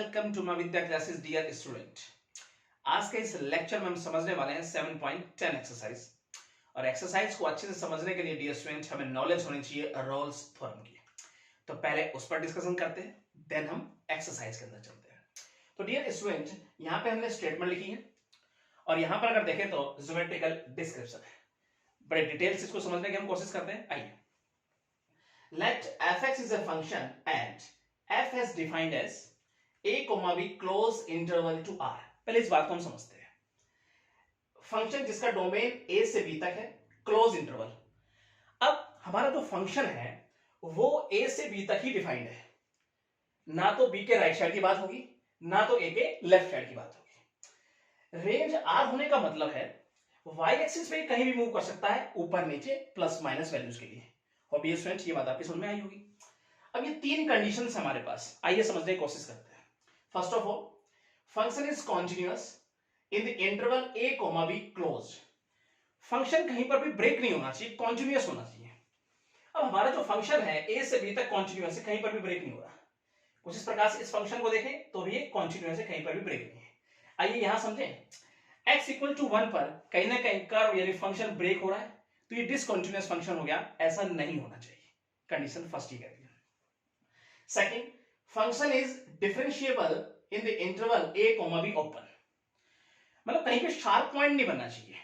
Welcome to my Vidya classes dear student. आज के इस लेक्चर में हम समझने वाले हैं 7.10 एक्सरसाइज। और एक्सरसाइज को अच्छे से समझने के लिए डियर स्टूडेंट हमें नॉलेज होनी चाहिए रोल्स थ्योरम की। तो पहले उस पर डिस्कशन करते हैं, देन हम एक्सरसाइज के अंदर चलते हैं। तो डियर स्टूडेंट, यहाँ पे हमने स्टेटमेंट लिखी है और यहाँ पर अगर देखें तो ज्योमेट्रिकल डिस्क्रिप्शन है। बड़े डिटेल्स इसको समझने की हम कोशिश करते हैं। आइए, late f(x) is a function and f has defined as a, b close interval to r। पहले इस बात को हम समझते हैं। फंक्शन जिसका डोमेन a से b तक है, क्लोज इंटरवल। अब हमारा जो फंक्शन है वो a से b तक ही डिफाइंड है, ना तो b के राइट साइड की बात होगी ना तो a के लेफ्ट साइड की बात होगी। रेंज r होने का मतलब है y एक्सिस पे कहीं भी मूव कर सकता है, ऊपर नीचे प्लस माइनस वैल्यूज के लिए। होप ये स्टूडेंट ये बात आपकी समझ में आई होगी। अब ये तीन कंडीशंस हमारे पास, आइए समझने की कोशिश करते हैं। First of all, function is continuous in the interval a, b close. Function कहीं पर भी ब्रेक नहीं होना चाहिए, कॉन्टिन्यूअस होना चाहिए। अब हमारा जो फंक्शन है a से b तक कॉन्टिन्यूअस है, कहीं पर भी ब्रेक नहीं हो रहा। कुछ इस प्रकार से इस फंक्शन को देखें तो भी कॉन्टिन्यूअस है, कहीं पर भी ब्रेक नहीं है। आइए यहां समझें, x इक्वल टू 1 पर कहीं ना कहीं कर्व यानी फंक्शन ब्रेक हो रहा है, तो ये डिसकंटिन्यूअस फंक्शन हो गया, ऐसा नहीं होना चाहिए। कंडीशन फर्स्ट ही कर दिया। Second, function is differentiable in the interval a, b open. मतलब कहीं पे शार्प पॉइंट नहीं बनना चाहिए,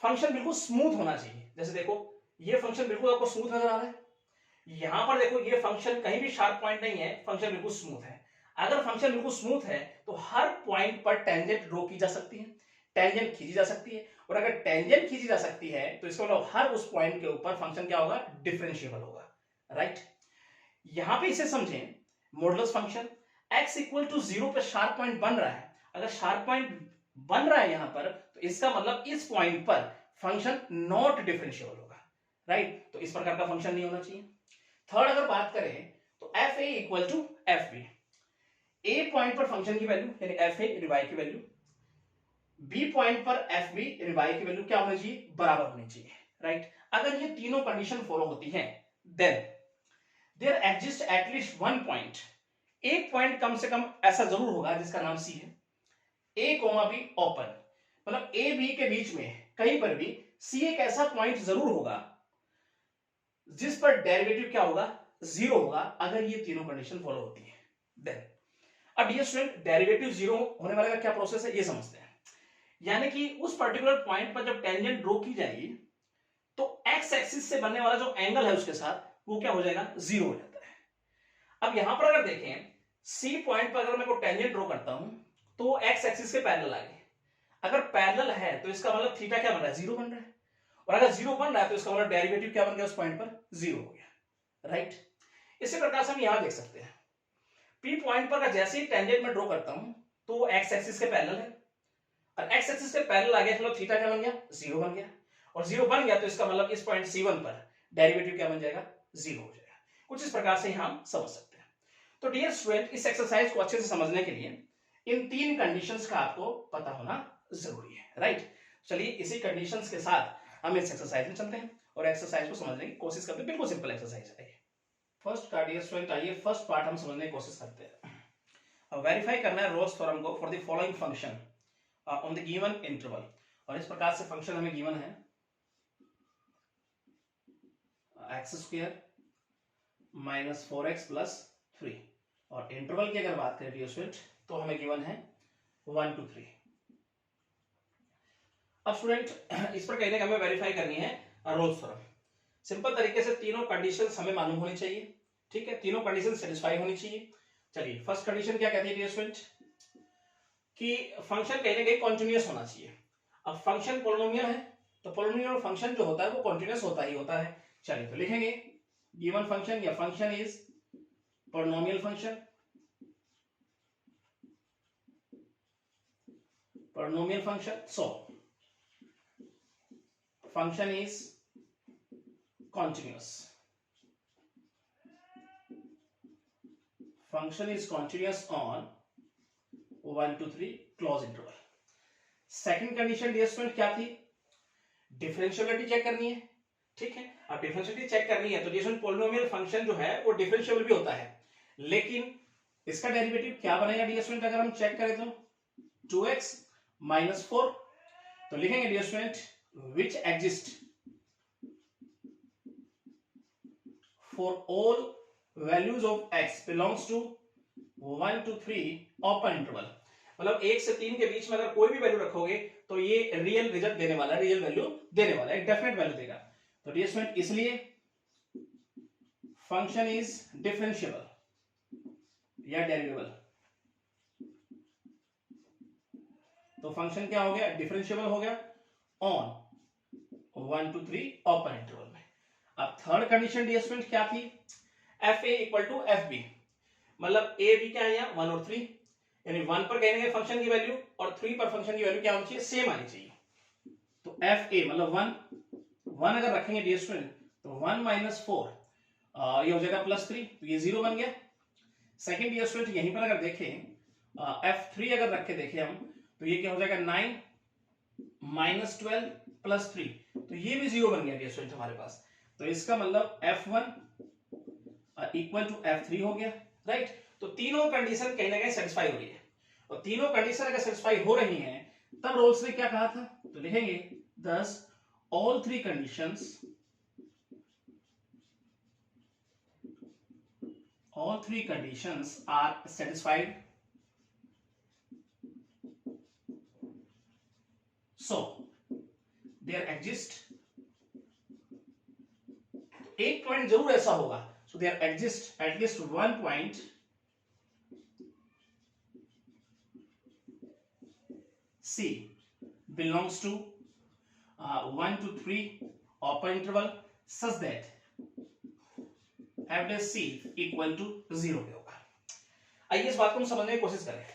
फंक्शन बिल्कुल स्मूथ होना चाहिए। जैसे देखो, ये फंक्शन बिल्कुल आपको स्मूथ नजर आ रहा है, यहां पर देखो ये फंक्शन कहीं भी शार्प पॉइंट नहीं है, फंक्शन बिल्कुल स्मूथ है। अगर फंक्शन बिल्कुल स्मूथ है तो हर पॉइंट पर टेंजेंट ड्रॉ की जा सकती है, टेंजेंट खींची जा सकती है। और अगर टेंजेंट खींची जा सकती है तो इसका मतलब हर उस पॉइंट के ऊपर फंक्शन क्या होगा, डिफरेंशिएबल होगा। राइट, यहां पे इसे समझें, modulus function x equal to 0 पे शार्प पॉइंट बन रहा है। अगर शार्प पॉइंट बन रहा है यहां पर तो इसका मतलब इस पॉइंट पर फंक्शन नॉट डिफरेंशिएबल होगा। राइट, तो इस प्रकार का फंक्शन नहीं होना चाहिए। थर्ड, अगर बात करें तो fa equal to fb। a point पर फंक्शन की वैल्यू यानी fa y की वैल्यू, b पॉइंट पर fb y की वैल्यू क्या होनी चाहिए, बराबर होनी चाहिए। राइट, अगर ये तीनों कंडीशन फॉलो होती हैं then there exist at least one point, एक पॉइंट कम से कम ऐसा जरूर होगा जिसका नाम सी है, a, b ओपन। मतलब a b के बीच में कहीं पर भी c एक ऐसा पॉइंट जरूर होगा जिस पर डेरिवेटिव क्या होगा, 0 होगा। अगर ये तीनों कंडीशन फॉलो होती है देन। अब डियर स्टूडेंट, डेरिवेटिव 0 होने वाले का क्या प्रोसेस है ये समझते हैं। यानी कि उस पर्टिकुलर पॉइंट पर जब टेंजेंट ड्रॉ की जाएगी तो x एक्सिस से बनने वाला जो एंगल है उसके साथ वो क्या हो जाएगा, 0 हो जाता है। अब यहां पर अगर देखें, C पॉइंट पर अगर मैं को टेंजेंट ड्रॉ करता हूं तो x एक्सिस के पैरेलल आएगी। अगर पैरेलल है तो इसका मतलब थीटा क्या बन रहा है, 0 बन रहा है। और अगर 0 बन रहा है तो इसका मतलब डेरिवेटिव क्या बन गया, उस पॉइंट पर 0 हो गया। राइट, इसी प्रकार से हम यहां देख सकते हैं, P पॉइंट पर अगर जैसे ही टेंजेंट में ड्रॉ करता हूं तो वो x एक्सिस के पैरेलल है, और x एक्सिस के पैरेलल आ गया, मतलब थीटा क्या बन गया, 0 बन गया। और 0 बन गया तो इसका मतलब इस पॉइंट C1 पर डेरिवेटिव क्या बन जाएगा, 0 हो जाएगा। कुछ इस प्रकार से हम समझ सकते हैं। तो डियर स्टूडेंट, इस एक्सरसाइज को अच्छे से समझने के लिए इन तीन कंडीशंस का आपको पता होना जरूरी है। राइट, चलिए इसी कंडीशंस के साथ हम इस एक्सरसाइज में चलते हैं और एक्सरसाइज को समझने की कोशिश करते हैं। बिल्कुल सिंपल एक्सरसाइज है। फर्स्ट का डियर स्टूडेंट, आइए फर्स्ट पार्ट हम समझने की कोशिश करते हैं। अब वेरीफाई करना है रोल्स थ्योरम को for the following function on the given interval. और इस प्रकार से फंक्शन हमें गिवन है X square minus 4x plus 3, और इंटरवल की अगर बात करें डियर स्टूडेंट तो हमें गिवन है 1 to 3। अब स्टूडेंट इस पर कहने का हमें वेरीफाई करनी है रोल्स थ्योरम। सिंपल तरीके से तीनों कंडीशंस हमें मालूम होनी चाहिए। ठीक है, तीनों कंडीशन सेटिस्फाई होनी चाहिए। चलिए, फर्स्ट कंडीशन क्या कहती है डियर स्टूडेंट, कि फंक्शन कहीं ना कहीं कॉन्टिन्यूअस होना चाहिए। अब फंक्शन पोलिनोमियल है तो पोलिनोमियल फंक्शन जो होता है वो कॉन्टिन्यूअस होता ही होता है। चलिए तो लिखेंगे गिवन फंक्शन या function is polynomial function, polynomial function. So function is continuous, function is continuous on 1 to 3 close interval। Second condition dear student क्या थी, डिफरेंशियबिलिटी चेक करनी है। ठीक है, अब डिफरेंशियबिलिटी चेक करनी है तो डियर स्टूडेंट पोलिनोमियल फंक्शन जो है वो डिफरेंशिएबल भी होता है, लेकिन इसका डेरिवेटिव क्या बनेगा डियर स्टूडेंट अगर हम चेक करें तो 2x माइनस 4, तो लिखेंगे dear student which exist for all values of x belongs to 1 to 3 open interval, मतलब 1 से 3 के बीच में अगर कोई भी वैल्यू रखोगे तो ये रियल रिजल्ट देने वाला है, रियल वैल्यू देने वाला है, एक डेफिनेट वैल्यू देगा। तो डियर स्टूडेंट इसलिए फंक्शन इज डिफरेंशिएबल या डेरिवेबल। तो फंक्शन क्या हो गया, डिफरेंशिएबल हो गया ऑन 1 to 3 ओपन इंटरवल में। अब थर्ड कंडीशन डियर स्टूडेंट क्या थी, F A equal to F b, मतलब ए बी क्या है यहाँ 1 और 3, यानी 1 पर कहेंगे फंक्शन की वैल्यू और 3 पर फंक्शन की वैल्यू क्या होनी चाहिए, सेम आनी चाहिए। तो एफ ए मतलब 1 अगर रखेंगे डियर स्टूडेंट तो 1 माइनस 4 ये हो जाएगा +3, तो ये 0 बन गया। सेकंड डियर स्टूडेंट यहीं पर अगर देखें f3 अगर रख के देखें हम तो ये क्या हो जाएगा 9 माइनस 12 प्लस 3, तो ये भी 0 बन गया डियर स्टूडेंट हमारे पास। तो इसका मतलब f1 इक्वल टू f3 हो गया, राइट। तो तीनों कंडीशन कहीं ना कहीं सेटिस्फाई हो रही है, और तीनों कंडीशन अगर सेटिस्फाई हो रही हैं तब रोल्स ने क्या कहा था, तो लिखेंगे thus all three conditions are satisfied, so there exist, एक पॉइंट जरूर ऐसा होगा, so there exists at least one point C belongs to 1 to 3 open interval such that f dash C equal to 0 पे होगा। आइए इस बात को हम समझने की कोशिश करें।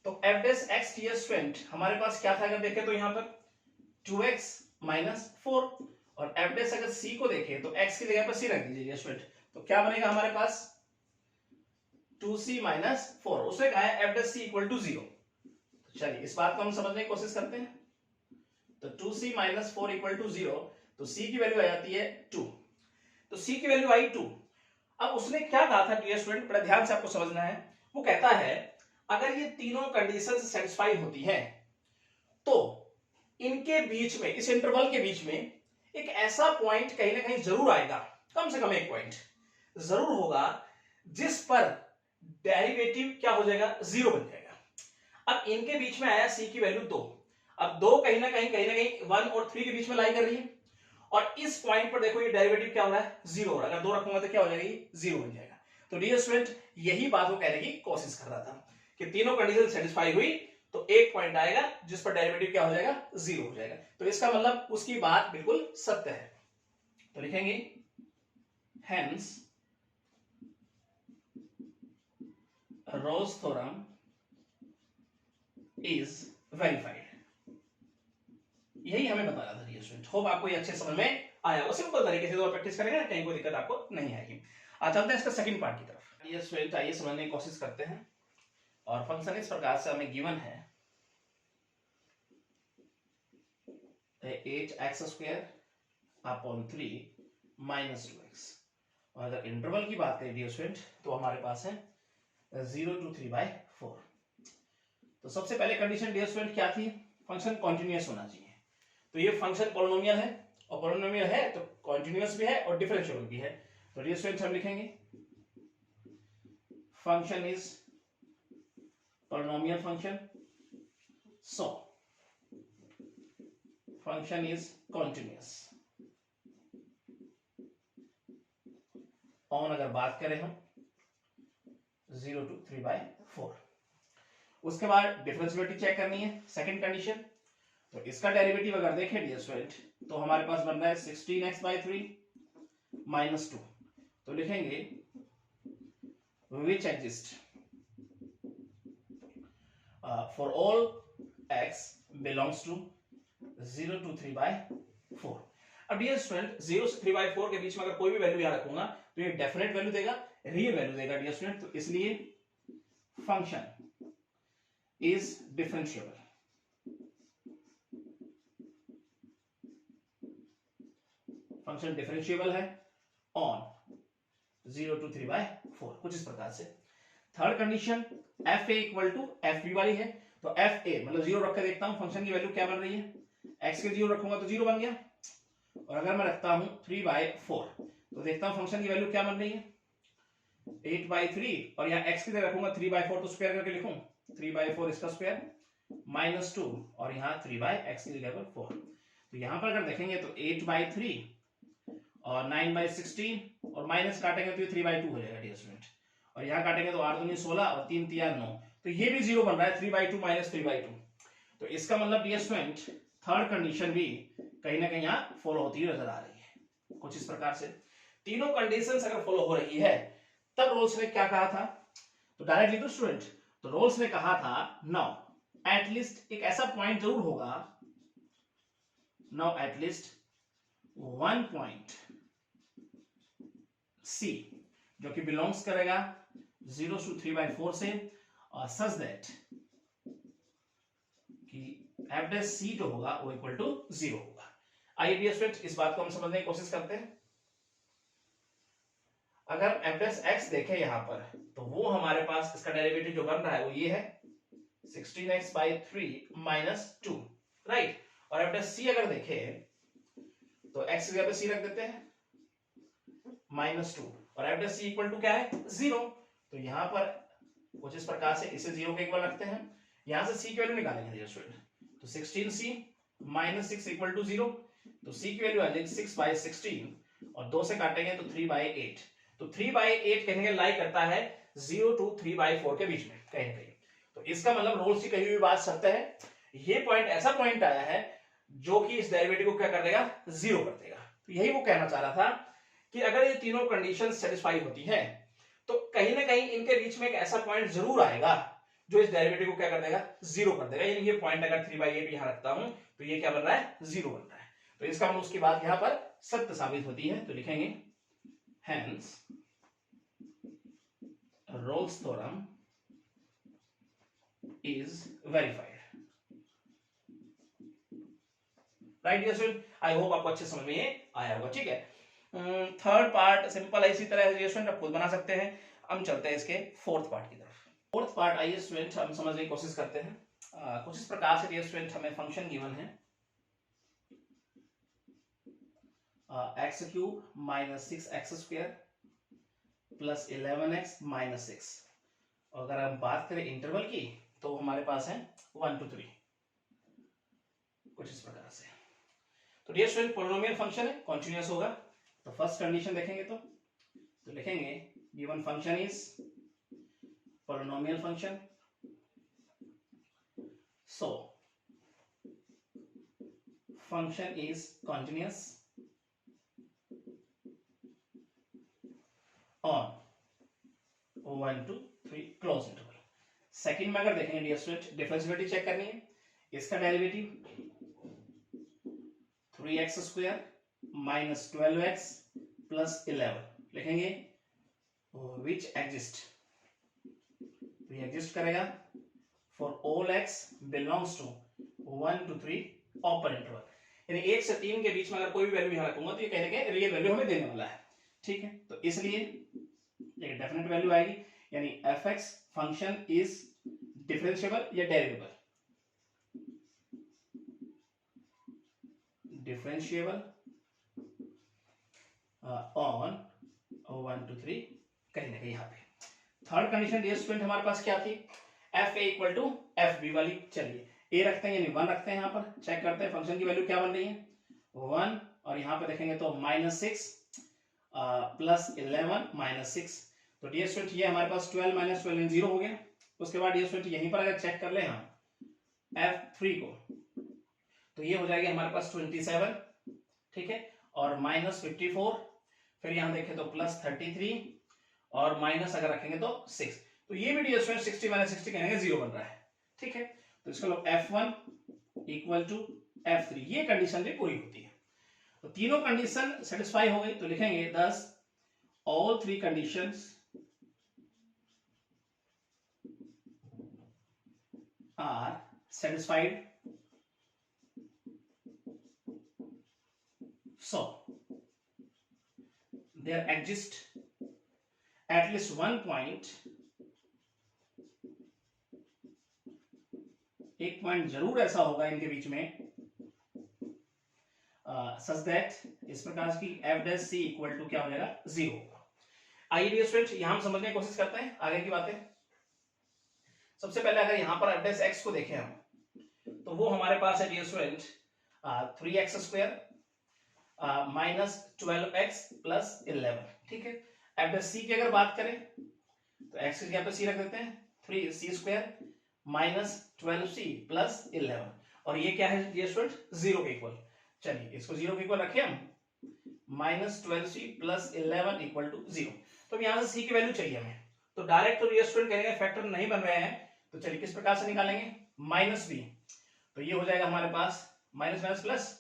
तो f dash x dear student हमारे पास क्या था, अगर देखें तो यहां पर 2x माइनस 4, और f dash अगर c को देखें तो x की जगह पर c रख दीजिए डियर स्टूडेंट, तो क्या बनेगा हमारे पास 2c माइनस 4, उसने कहा है f dash c equal to 0। चलिए इस बात को हम समझने की कोशिश करते हैं। तो 2c माइनस 4 इक्वल टू 0, तो c की वैल्यू आ जाती है 2, तो c की वैल्यू आई 2। अब उसने क्या कहा था डियर स्टूडेंट, बड़ा ध्यान से आपको समझना है, वो कहता है अगर ये तीनों कंडीशंस सेटिस्फाई होती हैं तो इनके बीच में, इस इंटरवल के बीच में एक ऐसा पॉइंट कहीं ना कहीं जरूर आएगा, कम से कम एक पॉइंट जरूर होगा जिस पर डेरिवेटिव क्या हो जाएगा, 0 बन जाएगा। अब इनके बीच में आया c की वैल्यू 2, अब 2 कहीं ना कहीं 1 और 3 के बीच में लाई कर रही है, और इस पॉइंट पर देखो ये डेरिवेटिव क्या हो रहा है, 0 हो रहा है। अगर 2 रखूंगा तो क्या हो जाएगा, ये 0 बन जाएगा। तो डियर स्टूडेंट यही बात वो कहने की कोशिश कर रहा था कि तीनों कंडीशन सेटिस्फाई हुई तो एक पॉइंट आएगा जिस पर डेरिवेटिव क्या हो जाएगा, 0 हो जाएगा। तो इसका मतलब उसकी बात बिल्कुल सत्य है। तो लिखेंगे hence Rolle's theorem is verified, यही हमें बताया था डियर स्टूडेंट। होप आपको ये अच्छे समझ में आया होगा, सिंपल तरीके से तो प्रैक्टिस करेंगे ना, कहीं कोई दिक्कत आपको नहीं आएगी। चलते हैं इसका सेकंड पार्ट की तरफ। डियर स्टूडेंट आइए समझने की कोशिश करते हैं, और फंक्शन इस प्रकार से हमें गिवन है 8x² अपॉन 3 माइनस 2x, और अगर इंटरवल की बात करें डियर स्टूडेंट तो हमारे पास है 0 to 3/4। तो सबसे पहले कंडीशन डियर स्टूडेंट क्या थी, फंक्शन कॉन्टिन्यूअस होना चाहिए। तो ये फंक्शन पॉलिनोमियल है, और पॉलिनोमियल है तो कॉन्टिन्यूअस भी है और डिफरेंशिएबल भी है। तो डियर स्टूडेंट हम लिखेंगे function is polynomial function, so function is continuous on अगर बात करें हम 0 to 3/4। उसके बाद डिफरेंशिएबिलिटी चेक करनी है, सेकंड कंडीशन। तो इसका डेरिवेटिव अगर देखें डियर स्टूडेंट तो हमारे पास बन रहा है 16x/3 माइनस 2, तो लिखेंगे which exist for all x belongs to 0 to 3/4। अब डियर स्टूडेंट 0 से 3/4 के बीच में अगर कोई भी वैल्यू यहां रखूंगा तो ये डेफिनेट वैल्यू देगा, रियल वैल्यू देगा डियर स्टूडेंट। तो इसलिए function is differentiable, function differentiable है ऑन 0 to 3/4, कुछ इस प्रकार से। Third condition f A equal to F b वाली है, तो एफ ए मतलब 0 रख के देखता हूं फंक्शन की वैल्यू क्या बन रही है, एक्स के 0 रखूंगा तो 0 बन गया, और अगर मैं रखता हूं 3/4 तो देखता हूं फंक्शन की वैल्यू क्या बन रही है 8/3, और यहाँ x की जगह रखूंगा 3/4 तो स्क्वायर करके लिखूं 3/4 इसका स्क्वायर -2, और यहाँ 3/x की जगह पर 4। तो यहाँ पर अगर देखेंगे तो 8/3 और 9/16 और माइनस काटेंगे तो ये 3/2 हो जाएगा डियर स्टूडेंट, और यहाँ काटेंगे तो 8 दूनी 16 और 3 तिया 9, तो ये भी 0 बन रहा है 3/2 माइनस 3/2। तो इसका मतलब डियर स्टूडेंट थर्ड कंडीशन भी कहीं ना कहीं यहाँ फॉलो होती हुई नजर आ रही है, कुछ इस प्रकार से। तीनों कंडीशंस अगर फॉलो हो रही है तब रोल्स ने क्या कहा था, तो डायरेक्टली तो स्टूडेंट, तो रोल्स ने कहा था नाउ एटलीस्ट एक ऐसा पॉइंट जरूर होगा, now at least one point c जो कि बिलोंग्स करेगा 0 to 3/4 से, और सच दैट कि एफ डैश सी जो होगा वो इक्वल टू 0 होगा। आइए डियर स्टूडेंट इस बात को हम समझने की कोशिश करते हैं। अगर एफ डैश एक्स देखें यहां पर, तो वो हमारे पास इसका डेरिवेटिव जो बन रहा है वो ये है 16x/3 - 2, राइट। और एफ डैश सी अगर देखें तो x की जगह पे c रख देते हैं -2, और f dash C equal to क्या है 0, तो यहां पर कुछ इस प्रकार से इसे 0 के इक्वल रखते हैं, यहां से c की वैल्यू निकालेंगे डियर स्टूडेंट, तो 16c - 6 इक्वल टू 0, तो c की वैल्यू आ जाएगी 6/16 और 2 से काटेंगे तो 3/8, तो 3/8 कहने के लाई करता है 0 to 3/4 के बीच में कहीं कहीं, तो इसका मतलब रोल्स की कही हुई बात सत्य है। ये पॉइंट ऐसा पॉइंट आया है जो कि इस डेरिवेटिव को क्या कर देगा 0 कर देगा। तो यही वो कहना चाह रहा था कि अगर ये तीनों कंडीशन सेटिस्फाई होती है तो कहीं ना कहीं इनके बीच में एक ऐसा पॉइंट जरूर आएगा जो इस डेरिवेटिव को क्या कर देगा 0 कर देगा, यानी ये पॉइंट अगर 3/8 यहां रखता हूं तो ये क्या बन रहा है 0 बन रहा है, तो इसका मतलब उसकी बात यहां पर सत्य साबित होती है। तो लिखेंगे hence Rolle's theorem is verified, right dear student. I hope आपको अच्छे समझ में आया होगा, ठीक है। थर्ड पार्ट सिंपल है, इसी तरह डियर स्टूडेंट आप खुद बना सकते हैं। हम चलते हैं इसके फोर्थ पार्ट की तरफ। फोर्थ पार्ट आइए स्टूडेंट हम समझने की कोशिश करते हैं। कुछ इस प्रकार से डियर स्टूडेंट हमें फंक्शन गिवन है x³ - 6x² + 11x - 6, और अगर हम बात करें इंटरवल की तो हमारे पास है 1 to 3, कुछ इस प्रकार से। तो डियर स्टूडेंट पॉलिनोमियल फंक्शन है, कंटीन्यूअस होगा, तो फर्स्ट कंडीशन देखेंगे तो लिखेंगे given function is polynomial function, so function is continuous on 1 to 3 close interval. Second में अगर देखेंगे डियर स्टूडेंट डिफरेंशिएबिलिटी चेक करनी है, इसका डेरिवेटिव 3x² - 12x + 11 लिखेंगे which exist, तो ये एग्जिस्ट करेगा for all x belongs to 1 to 3 open interval, यानी 1 से 3 के बीच में अगर कोई भी वैल्यू यहां रखूंगा तो ये कहने के रियल वैल्यू हमें देने वाला है, ठीक है। तो इसलिए एक डेफिनेट वैल्यू आएगी, यानी fx फंक्शन इज डिफरेंशिएबल या डेरिवेबल, डिफरेंशिएबल ऑन 1 to 3 कहीं ना कहीं यहाँ पे। थर्ड कंडीशन डियर स्टूडेंट हमारे पास क्या थी, F A equal to F b वाली। चलिए ए रखते हैं यानी 1 रखते हैं, यहाँ पर चेक करते हैं फंक्शन की वैल्यू क्या बन रही है 1, और यहाँ पे देखेंगे तो -6 + 11 - 6, तो डियर स्टूडेंट ये हमारे पास 12 - 12 0 हो गया। उसके बाद डियर स्टूडेंट यहीं पर अगर चेक कर ले हम f3 को तो ये हो जाएगी हमारे पास 27, ठीक है, और -54, फिर यहां देखें तो +33 और माइनस अगर रखेंगे तो 6, तो ये भी डियर स्टूडेंट 60 - 60 कहेंगे 0 बन रहा है, ठीक है। तो इसका मतलब f1 = f3, ये कंडीशन भी पूरी होती है। तो तीनों कंडीशन सेटिस्फाई हो गई, तो लिखेंगे thus all three conditions are satisfied, so there exist at least one point, एक पॉइंट जरूर ऐसा होगा इनके बीच में सच दैट इस प्रकार की f dash C equal to क्या हो जाएगा, 0 होगा। आइए डियर स्टूडेंट यहां हम समझने की कोशिश करते हैं आगे की बातें। सबसे पहले अगर यहां पर एफ डैश एक्स को देखें हम, तो वो हमारे पास है dear student 3x square minus 12x plus 11, ठीक है। एफ डैश सी की अगर बात करें तो x की जगह पे c रख देते हैं, 3c square minus 12c plus 11, और ये क्या है डियर स्टूडेंट, 0 के इक्वल। चलिए इसको 0 के इक्वल रखें हम, minus 12c plus 11 equal to 0। तो यहां से c की वैल्यू चाहिए हमें, तो डायरेक्ट तो डियर स्टूडेंट कहने का फैक्टर नहीं बन रहे हैं, तो चलिए किस प्रकार से निकालेंगे, माइनस b, तो ये हो जाएगा हमारे पास minus minus plus,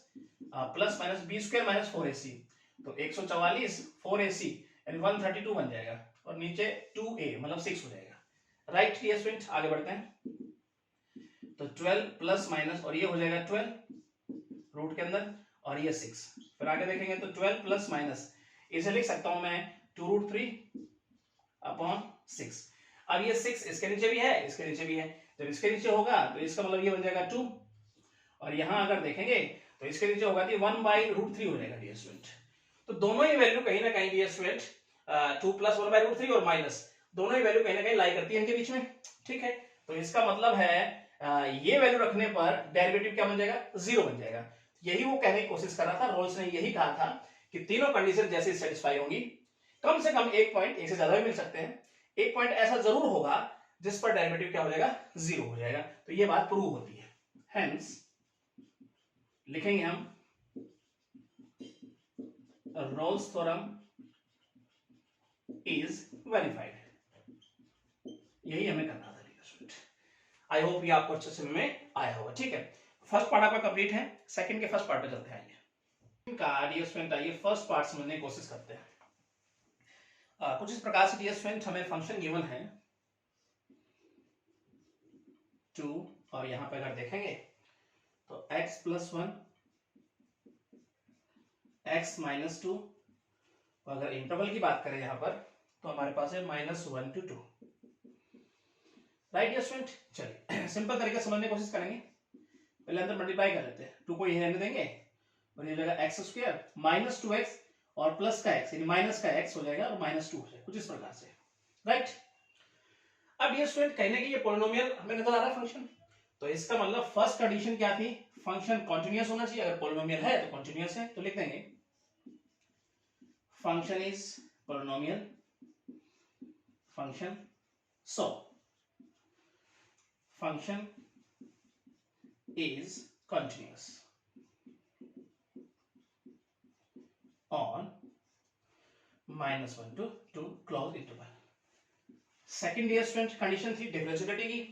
plus minus B square minus 4ac, तो 144 4ac यानी 132 बन जाएगा, और नीचे 2a मतलब 6 हो जाएगा। राइट डियर स्टूडेंट आगे बढ़ते हैं, तो 12 प्लस माइनस, और ये हो जाएगा 12 रूट के अंदर, और ये 6, फिर आगे देखेंगे तो 12 प्लस माइनस, इसे लिख सकता हूं मैं 2√3 अपॉन 6। अब ये 6 इसके नीचे भी है, इसके नीचे भी है, जब इसके नीचे होगा तो इसका मतलब ये बन जाएगा 2, और यहां अगर देखेंगे तो इसके नीचे होगा तो 1/√3 हो जाएगा डियर स्टूडेंट। तो दोनों ही वैल्यू कहीं ना कहीं डियर स्टूडेंट 2 प्लस 1/√3 और माइनस, दोनों ही वैल्यू कहीं ना कहीं लाई करती है इनके बीच में, ठीक है। तो इसका मतलब है ये वैल्यू रखने पर डेरिवेटिव क्या बन जाएगा, 0 बन जाएगा। यही वो कहने की कोशिश कर रहा था, रोल्स ने यही कहा था कि तीनों कंडीशन जैसे सेटिस्फाई होंगी, कम से कम एक पॉइंट, एक से ज्यादा भी मिल सकते हैं, एक पॉइंट ऐसा जरूर होगा जिस पर डेरिवेटिव क्या हो जाएगा, 0 हो जाएगा। तो ये बात प्रूव होती है, हेंस लिखेंगे हम रोल्स थ्योरम इज वेरीफाइड, यही हमें करना था। आई होप ये आपको अच्छे से में आया होगा, ठीक है। फर्स्ट पार्ट आपका कंप्लीट है, सेकंड के फर्स्ट पार्ट पे चलते हैं। इनका डियर स्टूडेंट आइए फर्स्ट पार्ट समझने की कोशिश करते हैं। कुछ इस प्रकार से डियर स्टूडेंट हमें फंक्शन गिवन है 2, और यहां पे अगर देखेंगे तो x प्लस 1 x माइनस 2, अगर इंटरवल की बात करें यहां पर तो हमारे पास है -1 to 2। राइट डियर स्टूडेंट, चलिए सिंपल तरीके से समझने की कोशिश करेंगे। पहले अंदर मल्टीप्लाई कर लेते हैं, 2 को यही रहने देंगे, और ये हो जाएगा x स्क्वायर माइनस 2x और प्लस का x यानी माइनस का x हो जाएगा और माइनस 2 हो जाएगा, कुछ इस प्रकार से। राइट, अब डियर स्टूडेंट कहने की ये पॉलिनोमियल हमें नजर आ रहा है फंक्शन, तो इसका मतलब फर्स्ट कंडीशन क्या थी, फंक्शन कॉन्टिन्यूअस होना चाहिए। अगर पॉलिनोमियल है तो कॉन्टिन्यूअस है, तो लिख देंगे function is polynomial function, so function is continuous on -1 to 2 close interval। Second dear student condition थी डिफरेंशिएबिलिटी की,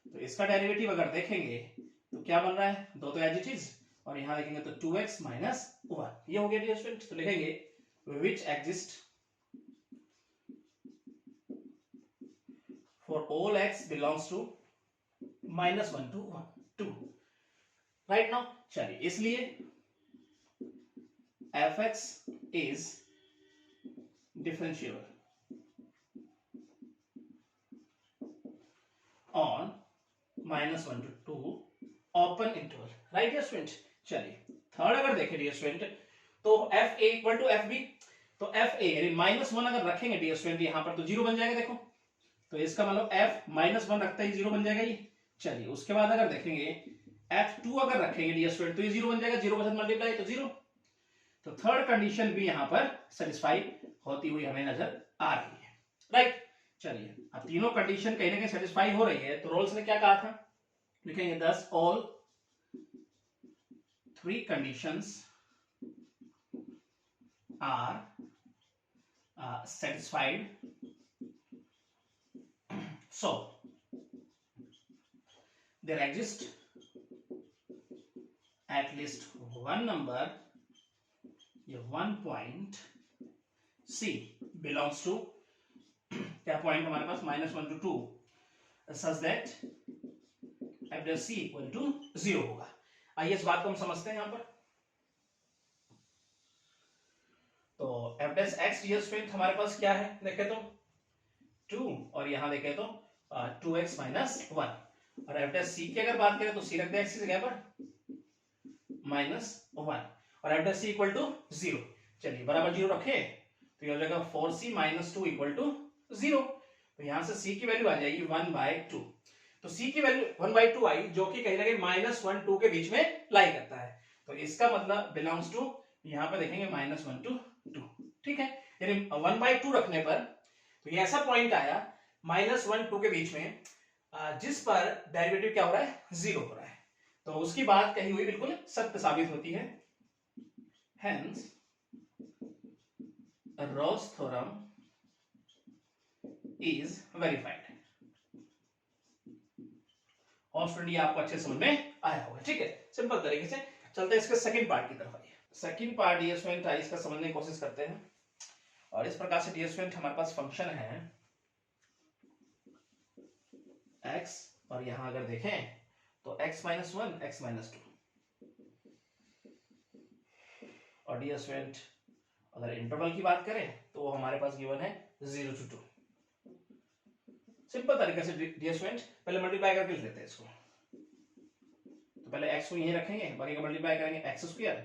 तो इसका डेरिवेटिव अगर देखेंगे तो क्या बन रहा है, दो तो एज इट इज, और यहां देखेंगे तो 2x माइनस 1, ये हो गया डियर स्टूडेंट। तो लिखेंगे which exist for all x belongs to -1 to 2। Right now चलिए, इसलिए fx is differentiable on -1 to 2 open interval. Right dear student, चलिए थर्ड अगर देखें डियर स्टूडेंट तो fa इक्वल टू fb, तो fa यानी -1 अगर रखेंगे डियर स्टूडेंट यहां पर तो 0 बन जाएगा। देखो तो इसका मतलब f -1 रखता ही 0 बन जाएगा ये। चलिए उसके बाद अगर देखेंगे f2 अगर रखेंगे डियर स्टूडेंट तो ये 0 बन जाएगा, 0 के साथ मल्टीप्लाई तो 0। तो थर्ड कंडीशन भी यहां पर सेटिस्फाई होती हुई हमें नजर आ रही है। राइट, चलिए अब तीनों कंडीशन कहीं ना कहीं सेटिस्फाई हो रही है, तो रोल्स ने क्या कहा था, लिखेंगे thus all 3 conditions are satisfied, so there exists at least one number, one point c belongs to क्या पॉइंट हमारे पास -1 to 2 such that f dash c equal to 0 होगा। आइए इस बात को हम समझते हैं यहां पर। तो f dash x dear student हमारे पास क्या है, देखें तो 2 और यहाँ देखें तो 2x माइनस 1। और एफ डैश सी की अगर बात करें तो सी रख दे एक्स की जगह पर -1 और f dash C equal to 0। चलिए बराबर 0 रखे तो ये हो जाएगा 4c माइनस 2 इक्वल टू 0। तो यहाँ से c की वैल्यू आ जाएगी 1/2। तो c की वैल्यू 1/2 आई, जो कि कहीं ना कहीं -1 2 के बीच में लाई करता है। तो इसका मतलब बिलोंग्स टू, यहाँ पे देखेंगे -1 to 2। ठीक है, यानी 1/2 रखने पर तो ये ऐसा पॉइंट आया -1 2 के बीच में जिस पर डेरिवेटिव क्या हो रहा है, 0 हो रहा है। तो उसकी बात कही हुई बिल्कुल सत्य साबित होती है। Hence Rolle's theorem is verified. और स्टूडेंट ये आपको अच्छे समझ में आया होगा। ठीक है, सिंपल तरीके से चलते हैं इसके सेकंड पार्ट की तरफ। आइए सेकंड पार्ट डियर स्टूडेंट इसका समझने की कोशिश करते हैं। और इस प्रकार से डियर स्टूडेंट हमारे पास फंक्शन है x, और यहां अगर देखें तो x माइनस 1 x माइनस 2। और डियर स्टूडेंट अगर इंटरवल की बात करें तो वो हमारे पास गिवन है 0 to 2। सिंपल तरीके से डियर स्टूडेंट पहले मल्टीप्लाई करके लेते हैं इसको। तो पहले x को यहीं रखेंगे, बाकी का मल्टीप्लाई करेंगे x square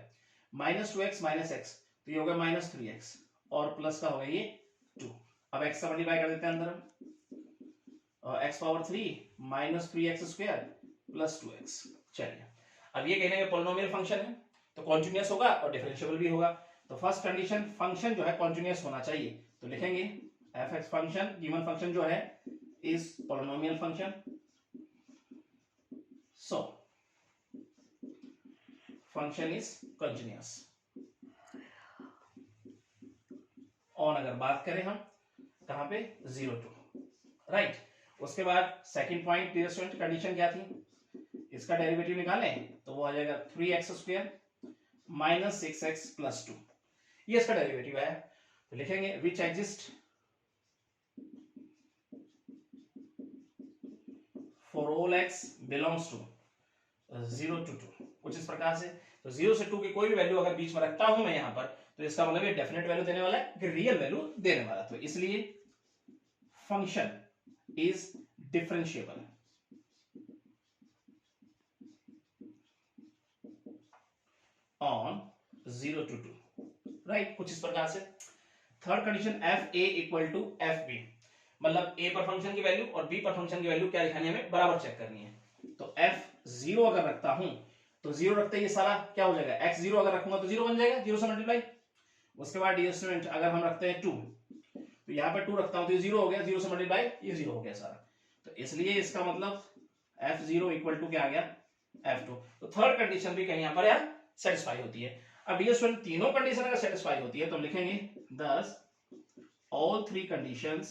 minus 2x minus x, तो ये हो गया -3x और प्लस का हो गया ये 2। अब x का मल्टीप्लाई कर देते हैं अंदर, x power 3 minus 3x square plus 2x। चलिए अब ये कहने में पॉलिनोमियल फंक्शन है तो कॉन्टिन्यूअस होगा और डिफरेंशिएबल भी होगा। तो फर्स्ट कंडीशन फंक्शन जो है कॉन्टिन्यूअस होना चाहिए, तो लिखेंगे f(x) फंक्शन गिवन फंक्शन जो है is polynomial function. So function is continuous. और अगर बात करें हम कहां पे 0 to राइट। उसके बाद second point dear student condition क्या थी, इसका डेरिवेटिव निकालें तो वो आ जाएगा 3x square minus 6x plus 2। ये इसका डेरिवेटिव है। तो लिखेंगे which exist for all x belongs to 0 to 2। कुछ इस प्रकार से, तो 0 से 2 की कोई भी वैल्यू अगर बीच में रखता हूं मैं यहां पर, तो इसका मतलब ये डेफिनेट वैल्यू देने वाला है कि रियल वैल्यू देने वाला। तो इसलिए function is differentiable on 0 to 2 right. कुछ इस प्रकार से। Third condition f A equal to F b, मतलब ए पर फंक्शन की वैल्यू और बी पर फंक्शन की वैल्यू क्या लिखानी है, हमें बराबर चेक करनी है। तो एफ 0 अगर रखता हूं तो 0 रखते ही ये सारा क्या हो जाएगा, x 0 अगर रखूंगा तो 0 बन जाएगा, 0 से मल्टीप्लाई। उसके बाद डियर स्टूडेंट अगर हम रखते हैं 2, तो यहाँ पे 2 रखता हूं तो ये 0 हो गया, 0 से मल्टीप्लाई ये 0 हो गया सारा। तो इसलिए इसका मतलब f0 इक्वल टू क्या आ गया, f2। तो थर्ड कंडीशन भी कहीं यहाँ पर यार सेटिस्फाई होती है। अब डियर स्टूडेंट तीनों कंडीशन अगर सेटिस्फाई होती है तो हम लिखेंगे thus all three conditions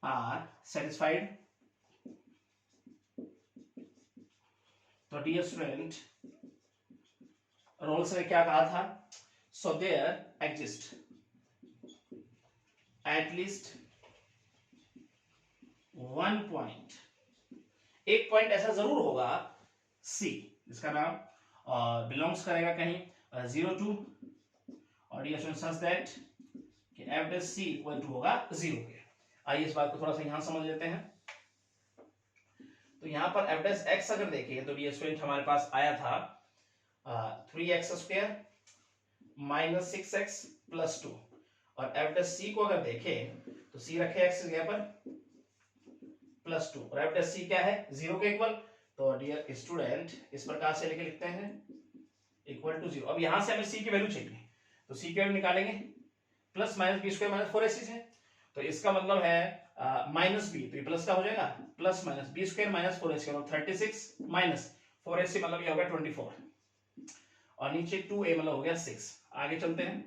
are satisfied। तो डियर स्टूडेंट रोल्स ने क्या कहा था, so there exist at least one point, एक पॉइंट ऐसा जरूर होगा सी जिसका नाम बिलोंग्स करेगा कहीं 0 to, और डियर स्टूडेंट सच दैट कि f dash C equal to होगा 0 के। आइए इस बात को थोड़ा सा यहां समझ लेते हैं। तो यहां पर एफ डैश एक्स अगर देखें तो डियर स्टूडेंट हमारे पास आया था 3x square minus 6x plus 2, और एफ डैश सी को अगर देखें तो सी रखे x की जगह पर प्लस 2, और एफ डैश सी क्या है, 0 के इक्वल। तो डियर स्टूडेंट इस प्रकार से लेके लिखते हैं इक्वल टू 0। अब यहां से हमें सी की वैल्यू चाहिए, तो सी की वैल्यू निकालेंगे, plus minus B square minus 4ac है, तो इसका मतलब है माइनस बी, तो ये प्लस का हो जाएगा, plus minus B square minus 4ac, 36 minus 4ac मतलब ये हो गया 24, और नीचे 2a मतलब हो गया 6। आगे चलते हैं,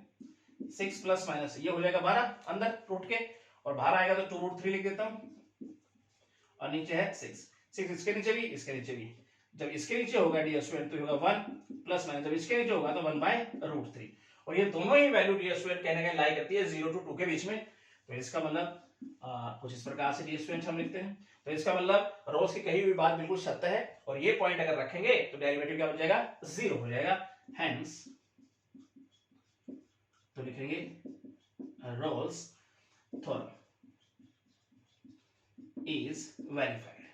6 प्लस माइनस ये हो जाएगा 12 अंदर रूट के, और बाहर आएगा तो 2√3 लिख देता हूं, और नीचे है 6 इसके नीचे भी इसके नीचे भी। जब इसके नीचे होगा डियर स्टूडेंट तो होगा 1 प्लस माइनस, जब इसके नीचे होगा तो 1/√3। और ये दोनों ही वैल्यू डियर स्टूडेंट कहने का लाई करती है 0 to 2 के बीच में। तो इसका मतलब कुछ इस प्रकार से डियर स्टूडेंट हम लिखते हैं। तो इसका मतलब रोल्स की कही हुई बात बिल्कुल सत्य है, और ये पॉइंट अगर रखेंगे तो डेरिवेटिव क्या हो जाएगा, 0 हो जाएगा। हेंस तो लिखेंगे रोल्स थ्योरम इज वेरीफाइड।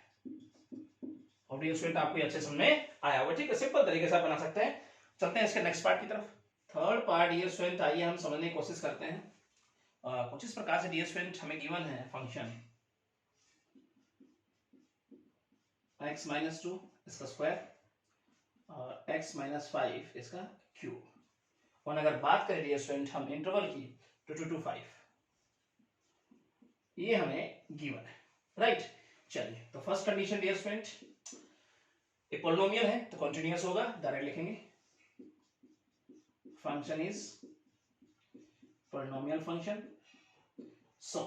और डियर स्टूडेंट आपको अच्छे समझ में आया होगा, ठीक है, सिंपल तरीके से आप बना सकते हैं। चलते हैं इसके नेक्स्ट पार्ट की तरफ। थर्ड पार्ट डियर स्टूडेंट आइए हम समझने की कोशिश करते हैं। कुछ इस प्रकार से डियर स्टूडेंट हमें गिवन है फंक्शन x माइनस 2 इसका स्क्वायर और x माइनस 5 इसका क्यूब। और अगर बात करें डियर स्टूडेंट हम इंटरवल की 2 to 5, ये हमें गिवन है, राइट। चलिए तो फर्स्ट कंडीशन डियर स्टूडेंट, एक पॉलिनोमियल है तो कंटीन्यूअस होगा, डायरेक्ट लिखेंगे function is polynomial function, so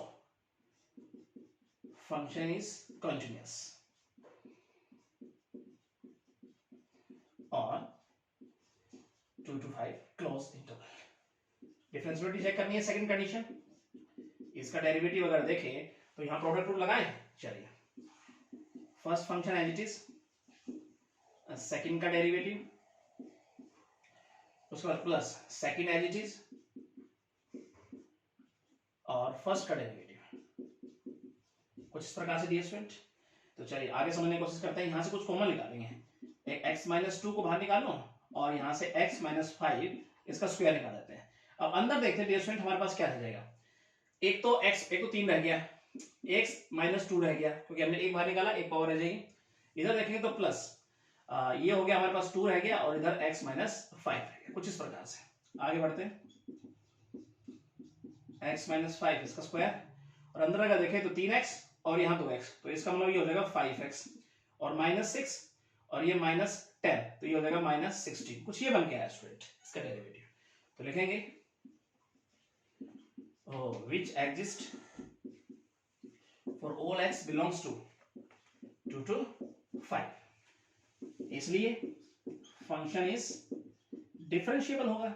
function is continuous on 2 to 5 close interval. Differentiability check करनी है सेकंड कंडीशन, इसका डेरिवेटिव अगर देखें तो यहां प्रोडक्ट रूल लगाएं। चलिए first function as it is, second का डेरिवेटिव, उसके बाद plus second as it is और फर्स्ट का डेरिवेटिव, कुछ इस प्रकार से डियर स्टूडेंट। तो चलिए आगे समझने की कोशिश करते हैं। यहां से कुछ कॉमन निकालेंगे, x माइनस 2 को बाहर निकालो और यहां से x माइनस 5 इसका स्क्वायर निकाल देते हैं। अब अंदर देखते हैं डियर स्टूडेंट हमारे पास क्या रह जाएगा, एक तो 3 रह गया, x माइनस 2 रह गया क्योंकि हमने एक बाहर निकाला, एक पावर रह जाएगी। इधर देखेंगे तो प्लस ये हो गया हमारे पास 2 रह गया और इधर x माइनस 5 रह गया, कुछ इस प्रकार से। आगे बढ़ते हैं, x माइनस 5 इसका स्क्वायर और अंदर अगर देखें तो 3x और यहाँ 2x, तो इसका मतलब ये हो जाएगा 5x और माइनस 6 और ये माइनस 10, तो ये हो जाएगा माइनस 16, कुछ ये बन के आया स्टूडेंट इसका डेरिवेटिव। तो लिखेंगे which exist for all x belongs to 2 to 5, इसलिए फंक्शन इज डिफरेंशिएबल होगा।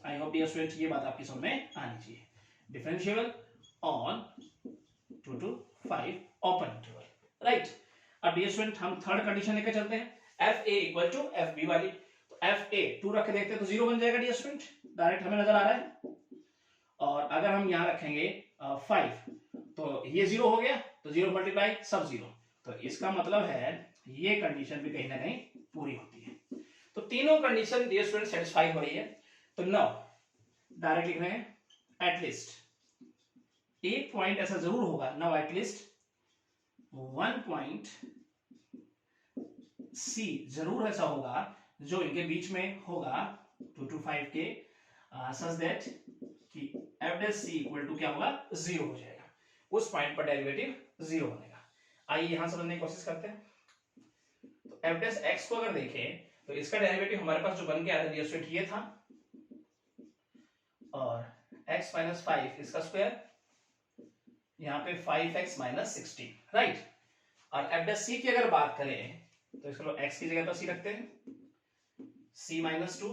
आई होप डियर स्टूडेंट ये बात आपकी समझ में आनी चाहिए, differentiable on 2 to 5 open interval, right. अब डियर स्टूडेंट हम थर्ड कंडीशन लेकर चलते हैं, f A equal to F b वाली। तो एफ ए 2 रख के देखते हैं तो 0 बन जाएगा डियर स्टूडेंट, डायरेक्ट हमें नजर आ रहा है। और अगर हम यहां रखेंगे 5 तो ये 0 हो गया, तो 0 मल्टीप्लाई सब 0, तो इसका मतलब है ये कंडीशन भी कहीं ना कहीं पूरी होती है। तो तीनों कंडीशन डियर स्टूडेंट सेटिस्फाई हो रही है। तो नाउ डायरेक्ट लिख रहे हैं एटलीस्ट एक पॉइंट ऐसा जरूर होगा, नाउ एटलीस्ट 1 पॉइंट सी जरूर ऐसा होगा जो इनके बीच में होगा 2 to 5 के, सच दैट कि f dash C equal to क्या होगा, 0 हो जाएगा, उस पॉइंट पर डेरिवेटिव 0 बनेगा। आइए यहां समझने की कोशिश करते हैं। तो एफ डैश एक्स को अगर देखें तो इसका डेरिवेटिव हमारे पास जो बन के आया था डियर स्टूडेंट ये था, और x माइनस 5 इसका स्क्वायर, यहाँ पे 5x माइनस 16, राइट। और एफ डैश सी की अगर बात करें तो इसको x की जगह पर c रखते हैं, c माइनस 2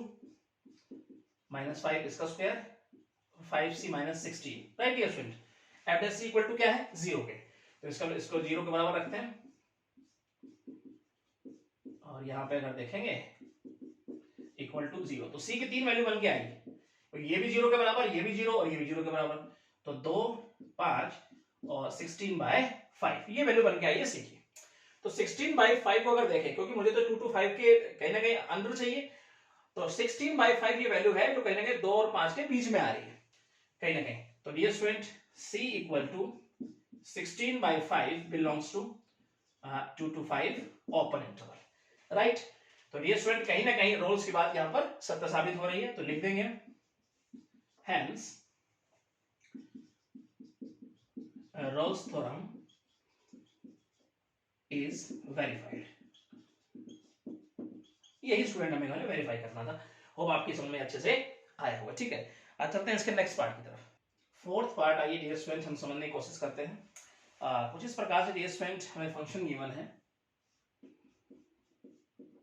माइनस 5 इसका square 5c minus 16, right dear student. F dash C equal to क्या है, 0 के, तो इसको 0 के बराबर रखते हैं। और यहाँ पे अगर देखेंगे इक्वल टू 0, तो c की 3 वैल्यू बन के आएगी, तो ये भी 0 के बराबर, ये भी 0 और ये भी 0 के बराबर, तो 2 5 और 16/5 ये वैल्यू बन के आई है c की। तो 16/5 को अगर देखें, क्योंकि मुझे तो 2 to 5 के कहीं ना कहीं अंदर चाहिए, तो 16/5 ये वैल्यू है जो कहीं ना कहीं 2 और 5 के बीच में आ रही है कहीं ना कहीं। तो dear student c equal to 16/5 belongs to 2 to 5 open interval, right. तो डियर स्टूडेंट कहीं ना कहीं रोल्स की बात यहां पर सत्य साबित हो रही है, तो लिख देंगे hence roles theorem is verified. यही स्टूडेंट हमें वेरीफाई करना था। होप आपकी समझ में अच्छे से आया होगा, ठीक है। अब चलते हैं इसके नेक्स्ट पार्ट की तरफ। फोर्थ पार्ट आइए डियर स्टूडेंट हम समझने की कोशिश करते हैं। कुछ इस प्रकार से डियर स्टूडेंट हमें फंक्शन गिवन है,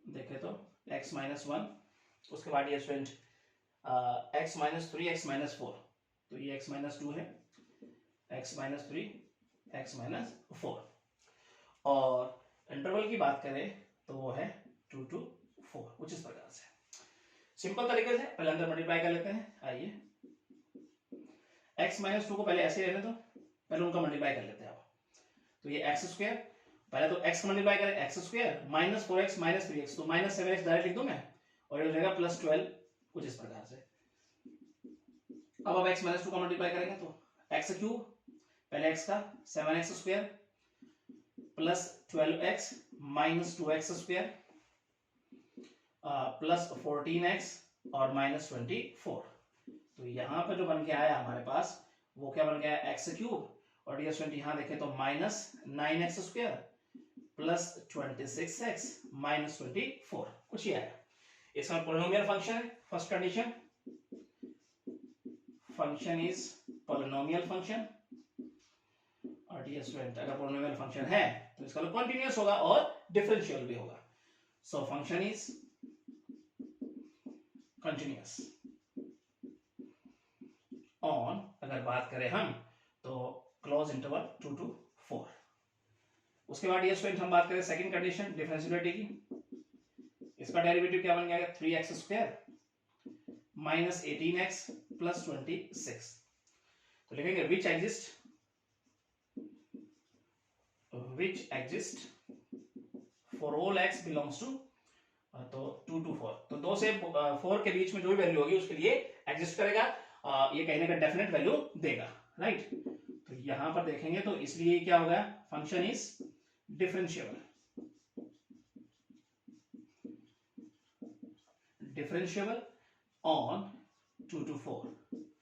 देखें तो x माइनस 1, उसके बाद dear student x minus 3 x minus 4, तो ये x माइनस 2 है, x माइनस 3 x माइनस 4, और इंटरवल की बात करें तो वो है 2 to 4, कुछ इस प्रकार से। सिंपल तरीके से पहले अंदर मल्टीप्लाई कर लेते हैं। आइए x माइनस 2 को पहले ऐसे रहने दो, पहले उनका मल्टीप्लाई कर लेते हैं। अब तो ये एक्स स्क्वायर, पहले तो x का मल्टीप्लाई करें, x square minus 4x minus 3x, तो माइनस 7x डायरेक्ट लिख दूं मैं, और ये हो जाएगा प्लस 12, कुछ इस प्रकार से। अब x माइनस 2 का मल्टीप्लाई करेंगे तो एक्स क्यूब, पहले x का 7x square plus 12x minus 2x square plus 14x और माइनस 24। तो यहाँ पर जो बन के आया हमारे पास वो क्या बन गया, एक्स क्यूब, और डियर स्टूडेंट यहाँ देखें तो minus 9x square plus 26x minus 24, कुछ ही आया। इसका पॉलिनोमियल फंक्शन है। First condition, function is polynomial function, और डियर स्टूडेंट अगर पॉलिनोमियल फंक्शन है तो इसका कंटिन्यूअस होगा और डिफरेंशियल भी होगा। सो फंक्शन इज कंटिन्यूअस ऑन, अगर बात करें हम तो क्लोज इंटरवल 2 to 4। उसके बाद ये स्टूडेंट हम बात करें सेकंड कंडीशन डिफरेंशिएबिलिटी की। इसका डेरिवेटिव क्या बन जाएगा, 3x square minus 18x plus 26। तो लिखेंगे which exist for all x belongs to, तो 2 to 4, तो 2 से 4 के बीच में जो भी वैल्यू होगी उसके लिए एग्जिस्ट करेगा, ये कहने का डेफिनेट वैल्यू देगा, राइट। तो यहां पर देखेंगे तो इसलिए क्या होगा, function is differentiable on 2 to 4,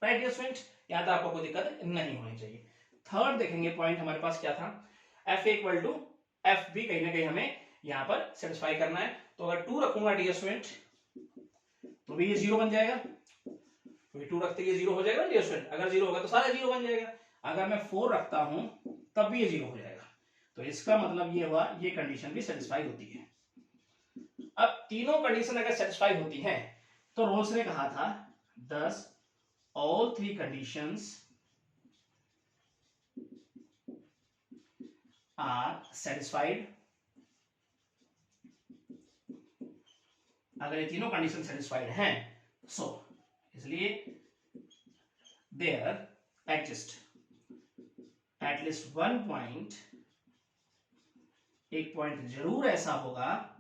right dear student. यहां तक आपको कोई दिक्कत नहीं होनी चाहिए। थर्ड देखेंगे पॉइंट हमारे पास क्या था, f इक्वल टू एफ भी कहीं ना कहीं हमें यहां पर सेटिस्फाई करना है। तो अगर 2 रखूंगा डियर स्टूडेंट तो भी ये 0 बन जाएगा, तो 2 रखते ही 0 हो जाएगा डियर स्टूडेंट, अगर 0 होगा तो सारा 0 बन जाएगा। अगर मैं 4 रखता हूं तब भी ये 0 हो जाएगा, तो इसका मतलब ये हुआ ये कंडीशन भी सेटिस्फाई होती है। अब तीनों कंडीशन अगर सेटिस्फाई होती हैं तो रोल्स ने कहा था thus all 3 conditions are satisfied। अगर ये तीनों कंडीशन सेटिस्फाइड हैं सो इसलिए there exists at least one point, एक पॉइंट जरूर ऐसा होगा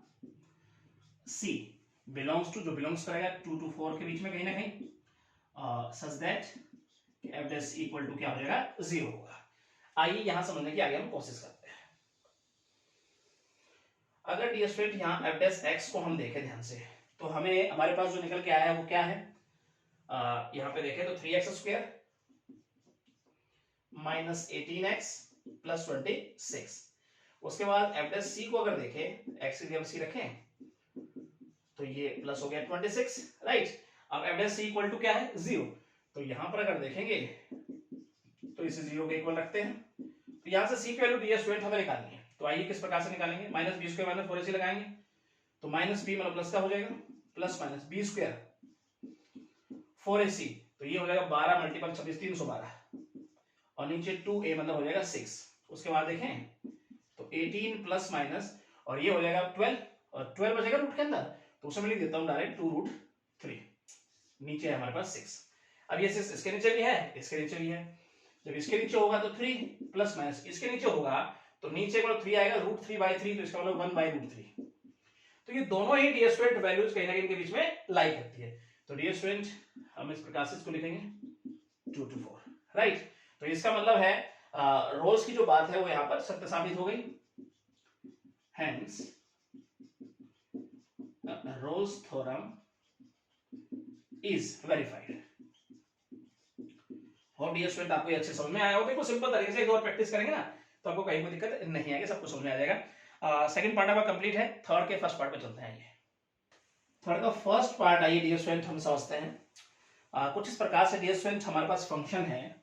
C बिलोंग्स टू, जो बिलोंग्स करेगा 2 to 4 के बीच में कहीं ना कहीं, such that f dash equal to क्या हो जाएगा, 0 होगा। आइए यहां समझने की आगे हम कोशिश करते हैं। अगर डियर स्टूडेंट यहाँ f डैश x को हम देखें ध्यान से तो हमें हमारे पास जो निकल के आया है वो क्या है, यहाँ पे देखें तो 3x square minus 18x plus 26। उसके बाद f डैश c को अगर देखें, x की जगह c रखें तो ये प्लस हो गया 26, राइट। अब f dash c equal to क्या है, 0। तो यहां पर अगर देखेंगे तो इसे 0 के इक्वल रखते हैं, तो यहां से c की वैल्यू डियर स्टूडेंट हमें निकालनी है। तो आइए किस प्रकार से निकालेंगे, minus B square minus 4ac लगाएंगे तो माइनस बी मतलब प्लस का हो जाएगा, plus minus B square 4ac, तो ये हो जाएगा 12 मल्टीपल 26 312, और नीचे 2a मतलब हो जाएगा 6। उसके बाद देखें तो 18 प्लस माइनस, और ये हो जाएगा 12, और 12 बचेगा रूट के अंदर, तो उसे मैं लिख देता हूं डायरेक्ट 2√3, नीचे है हमारे पास 6। अब ये 6 इसके नीचे भी है, इसके नीचे भी है, जब इसके नीचे होगा तो 3 प्लस माइनस इसके नीचे होगा तो नीचे को 3 आएगा, √3/3, तो इसका मतलब 1/√3। तो ये दोनों ही डियर स्टूडेंट वैल्यूज कहीं ना कहीं इनके बीच में लाई करती है। तो डियर स्टूडेंट हम इस प्रकार से इसको लिखेंगे 2 to 4, राइट। तो इसका मतलब है रोल्स की जो बात है वो यहाँ पर सत्य साबित हो गई, hence Rolle's theorem is verified. Hope dear student आपको अच्छे समझ में आया होगा। देखो सिंपल तरीके से एक और प्रैक्टिस करेंगे ना तो आपको कहीं कोई दिक्कत नहीं आएगी, सबको समझ में आ जाएगा। सेकंड पार्ट आपका कंप्लीट है, थर्ड के फर्स्ट पार्ट पे चलते हैं। ये थर्ड का फर्स्ट पार्ट आइए डियर स्टूडेंट हम समझते हैं। कुछ इस प्रकार से डियर स्टूडेंट हमारे पास फंक्शन है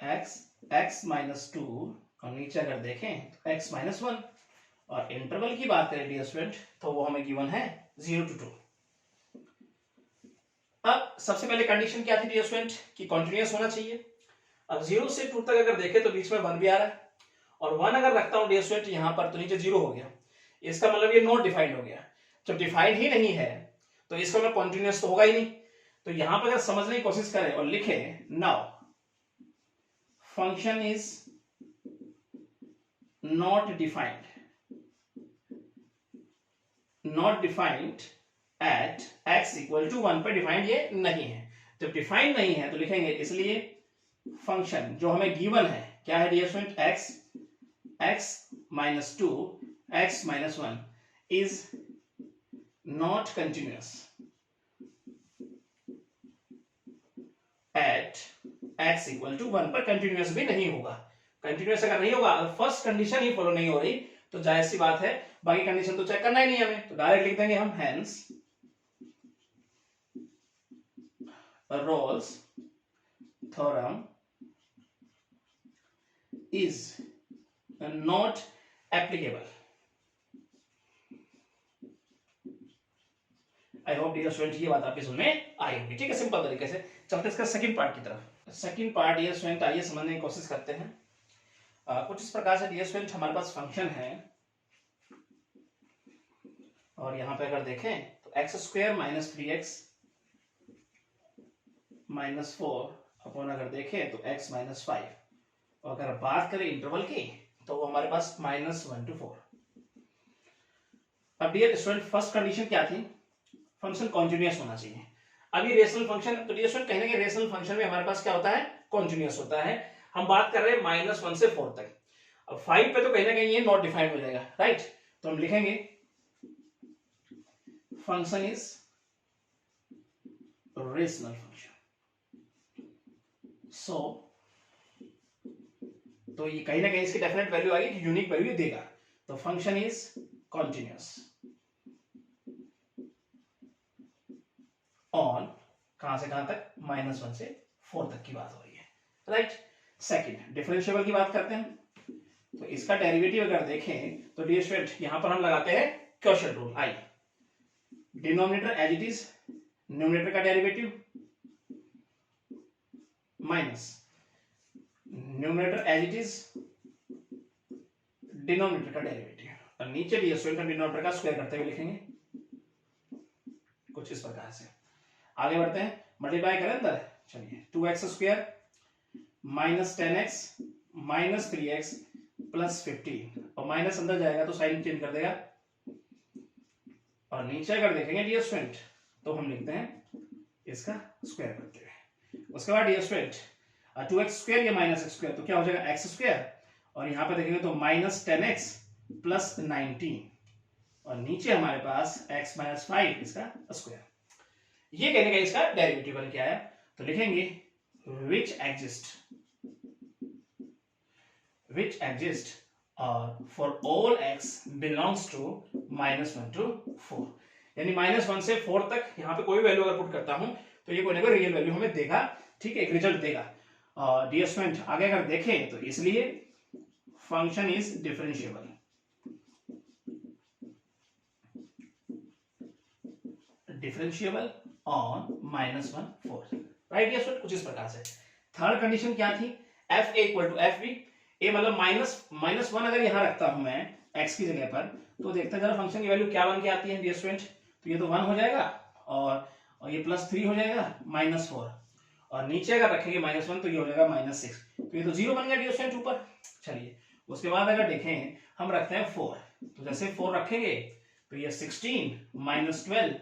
x माइनस 2, और नीचे अगर देखें तो x माइनस 1, और इंटरवल की बात करें डियर स्टूडेंट तो वो हमें गिवन है 0 to 2। अब सबसे पहले कंडीशन क्या थी डियर स्टूडेंट कि कंटीन्यूअस होना चाहिए। अब 0 से 2 तक अगर देखें तो बीच में 1 भी आ रहा है, और 1 अगर रखता हूं डियर स्टूडेंट यहां पर तो नीचे 0 हो गया, इसका मतलब ये नॉट डिफाइंड हो गया। जब डिफाइंड ही नहीं है तो इसका मतलब कॉन्टिन्यूस तो होगा ही नहीं। तो यहां पर अगर समझने की कोशिश करें और लिखें now function is not defined at x equal to 1 पर डिफाइंड ये नहीं है। जब डिफाइंड नहीं है तो लिखेंगे इसलिए फंक्शन जो हमें गिवन है क्या है dear student, x minus 2 x minus 1 is not continuous at x equal to 1 पर कंटिन्यूअस भी नहीं होगा। कंटिन्यूअस अगर नहीं होगा, फर्स्ट कंडीशन ही फॉलो नहीं हो रही तो जाहिर सी बात है बाकी कंडीशन तो चेक करना ही नहीं है हमें, तो डायरेक्ट लिख देंगे हम hence Rolle's theorem is not applicable. I hope dear student ये बात आपकी समझ में आई होगी। ठीक है, सिंपल तरीके से चलते इसका सेकंड पार्ट की तरफ। सेकंड पार्ट डियर स्टूडेंट आइए समझने की कोशिश करते हैं। कुछ इस प्रकार से डियर स्टूडेंट हमारे पास फंक्शन है और यहां पे अगर देखें तो x square minus 3x minus 4 upon अगर देखें तो x माइनस 5, और अगर बात करें इंटरवल की तो वो हमारे पास माइनस 1 to 4। अब डियर स्टूडेंट फर्स्ट कंडीशन क्या थी, फंक्शन कॉन्टिन्यूअस होना चाहिए। अभी रेशनल फंक्शन, तो डियर स्टूडेंट कहने के रेशनल फंक्शन में हमारे पास क्या होता है, कॉन्टिन्यूअस होता है। हम बात कर रहे हैं माइनस 1 से 4 तक। अब 5 पे तो कहीं ना कहीं ये नॉट डिफाइंड हो जाएगा, राइट। तो हम लिखेंगे फंक्शन इज रेशनल फंक्शन। सो तो ये कहीं ना कहीं इसकी डेफिनेट वैल्यू आएगी कि यूनिक वैल्यू देगा। तो फंक्शन इज कॉन्टिन्यूअस ऑन कहां से कहां तक, माइनस 1 से 4 तक की बात हो रही है, राइट। सेकंड डिफरेंशिएबल की बात करते हैं। तो इसका डेरिवेटिव अगर देखें तो डियर स्टूडेंट यहां पर हम लगाते हैं quotient rule. I denominator as it is, numerator का derivative minus numerator as it is, denominator का डेरिवेटिव, और नीचे डियर स्टूडेंट डिनोमिनेटर का स्क्वायर करते हुए लिखेंगे कुछ इस प्रकार से। आगे बढ़ते हैं, मल्टीप्लाई करें अंदर, चलिए 2x square minus 10x minus 3x plus 15, और माइनस अंदर जाएगा तो साइन चेंज कर देगा, और नीचे अगर देखेंगे डियर स्टूडेंट तो हम लिखते हैं इसका स्क्वायर करते हुए। उसके बाद डियर स्टूडेंट 2x स्क्वायर या माइनस x स्क्वायर, तो क्या हो जाएगा x स्क्वायर, और यहां पे देखेंगे तो माइनस 10x प्लस 19, और नीचे हमारे पास x माइनस 5 इसका स्क्वायर। ये कहने का इसका डेरिवेटिव बन के आया। तो लिखेंगे which exist for all x belongs to minus 1 to 4, यानी माइनस 1 से 4 तक यहाँ पे कोई वैल्यू अगर पुट करता हूं तो ये कोई ना कोई रियल वैल्यू हमें देगा, ठीक है, एक रिजल्ट देगा। डियर स्टूडेंट आगे अगर देखें तो इसलिए function is differentiable on minus 1 4, right dear student, कुछ इस प्रकार से। थर्ड कंडीशन क्या थी, F A equal to F B, A मतलब माइनस 1 अगर यहां रखता हूं मैं एक्स की जगह पर, तो देखते हैं जरा फंक्शन की वैल्यू क्या बन के आती है डियर स्टूडेंट। तो ये तो 1 हो जाएगा, और ये प्लस 3 हो जाएगा माइनस 4, और नीचे अगर रखेंगे माइनस 1 तो ये हो जाएगा माइनस 6, तो ये तो 0 बन गया डियर स्टूडेंट ऊपर। चलिए उसके बाद अगर देखें हम रखते हैं 4, तो जैसे 4 रखेंगे तो ये 16 माइनस 12,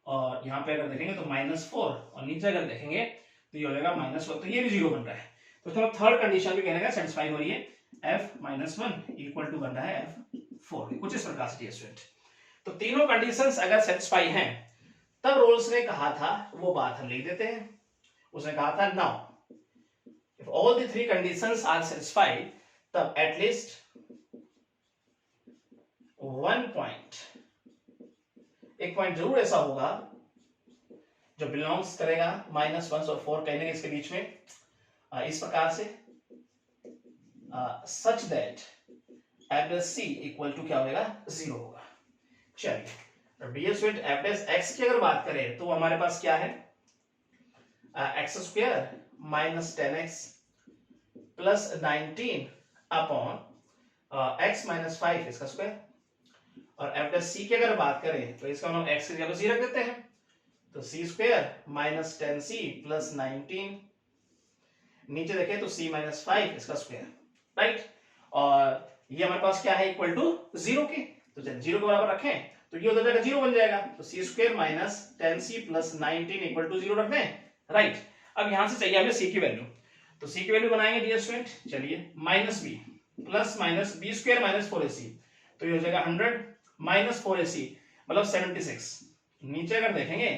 और यहाँ पे अगर देखेंगे तो माइनस 4, और नीचे अगर देखेंगे तो ये हो जाएगा माइनस 1, तो ये भी 0 बन रहा है। तो चलो थर्ड कंडीशन भी कहने का सेटिस्फाई हो रही है, f माइनस 1 इक्वल टू बन रहा है f4, कुछ इस प्रकार से स्टूडेंट। तो तीनों कंडीशंस अगर सेटिस्फाई हैं तब रोल्स ने कहा था वो बात हम लिख देते हैं। उसने कहा था now if all the three conditions are satisfied तब एटलीस्ट एक पॉइंट जरूर ऐसा होगा जो बिलोंग्स करेगा माइनस 1 और 4 कहने के इसके बीच में, इस प्रकार से such that F dash C equal to क्या होगा, 0 होगा। चलिए dear student F dash X की अगर बात करें तो हमारे पास क्या है, X square minus 10x plus 19 upon X minus 5 इसका स्क्वायर, और एफ डैश सी की अगर बात करें तो इसका हम एक्स की जगह सी रख देते हैं, तो सी स्क्वायर माइनस 10c प्लस 19, नीचे देखें तो c माइनस 5 इसका स्क्वायर, राइट। और ये हमारे पास क्या है, इक्वल टू 0 के, तो जब 0 के बराबर रखें तो ये उधर जाकर 0 बन जाएगा, तो c square minus 10c plus 19 equal to 0 रख दें, राइट। अब यहां से चाहिए हमें c की वैल्यू, तो c की वैल्यू बनाएंगे डियर स्टूडेंट, चलिए minus b plus minus b square minus 4ac, तो ये हो जाएगा 100 माइनस 4ac मतलब 76, नीचे अगर देखेंगे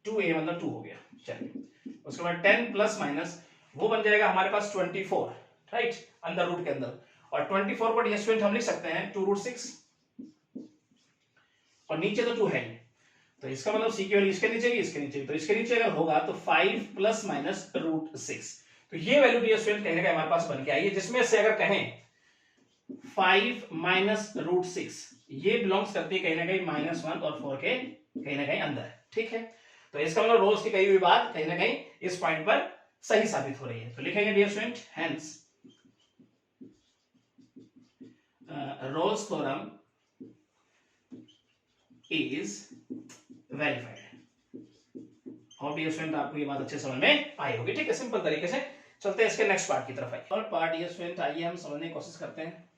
2a मतलब 2 हो गया, चलिए उसके बाद 10 प्लस माइनस वो बन जाएगा हमारे पास 24, राइट, अंदर रूट के अंदर, और 24 को डियर स्टूडेंट हम लिख सकते हैं 2 रूट 6, और नीचे तो 2 है ही, तो इसका मतलब c की वैल्यू इसके नीचे की इसके नीचे, तो इसके नीचे अगर होगा तो 5 प्लस माइनस रूट 6, तो ये वैल्यू डियर स्टूडेंट कहीं ना कहीं हमारे पास बन के आई है, जिसमें से अगर कहें 5 माइनस रूट 6 ये बिलोंग्स करती है कहीं ना कहीं -1 और 4 के कहीं ना कहीं अंदर, ठीक है। तो इसका मतलब रोल्स की कही हुई बात कहीं ना कहीं इस पॉइंट पर सही साबित हो रही है, तो लिखेंगे dear student hence Rolle's theorem is verified. और डियर स्टूडेंट आपको ये बात अच्छे समझ में आई होगी, ठीक है। सिंपल तरीके से चलते हैं इसके नेक्स्ट पार्ट की तरफ। थर्ड पार्ट डियर स्टूडेंट आइए हम समझने की कोशिश करते हैं।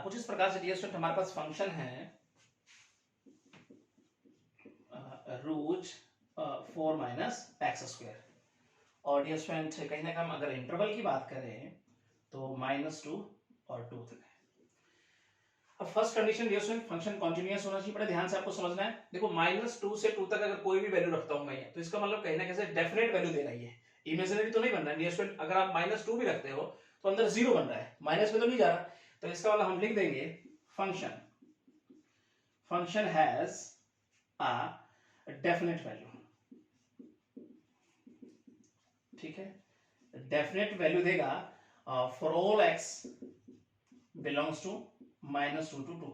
कुछ इस प्रकार से डियर स्टूडेंट हमारे पास फंक्शन है रूट 4 माइनस एक्स स्क्वायर, और डियर स्टूडेंट कहीं ना कहीं अगर इंटरवल की बात करें तो -2 और 2 तक है। अब first condition dear student function continuous होना चाहिए, बड़े ध्यान से आपको समझना है। देखो -2 से 2 तक अगर कोई भी वैल्यू रखता हूं मैं, तो इसका मतलब कहीं ना कहीं डेफिनेट वैल्यू दे रही है, इमेजिनरी तो नहीं बन रहा है डियर स्टूडेंट। अगर आप -2 भी रखते हो तो अंदर 0 बन रहा है, माइनस में तो नहीं जा रहा, तो इसका मतलब हम लिख देंगे function has a definite value, ठीक है, डेफिनेट वैल्यू देगा for all X belongs to -2 to 2,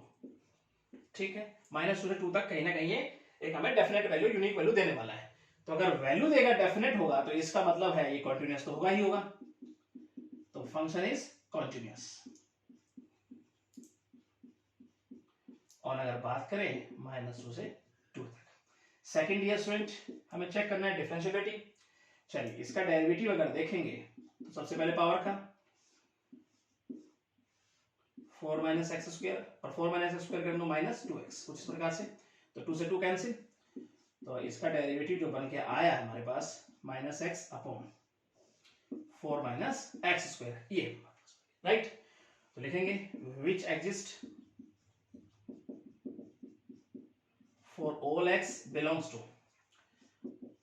ठीक है। -2 से 2 तक कहीं ना कहीं ये एक हमें डेफिनेट वैल्यू यूनिक वैल्यू देने वाला है, तो अगर वैल्यू देगा डेफिनेट होगा तो इसका मतलब है ये कॉन्टिन्यूअस तो होगा ही होगा, तो फंक्शन इज कॉन्टिन्यूअस। और अगर बात करें -2 से 2 तक, सेकंड ईयर स्टूडेंट हमें चेक करना है डिफरेंशिएबिलिटी। चलिए इसका डेरिवेटिव अगर देखेंगे तो सबसे पहले पावर का 4 माइनस एक्स स्क्वायर, और 4 माइनस एक्स स्क्वायर कर दो -2x, कुछ इस प्रकार से, तो 2 से 2 कैंसिल, तो इसका डेरिवेटिव जो बन के आया है हमारे पास -x upon 4 minus X square, ये राइट। तो लिखेंगे which exist for all x belongs to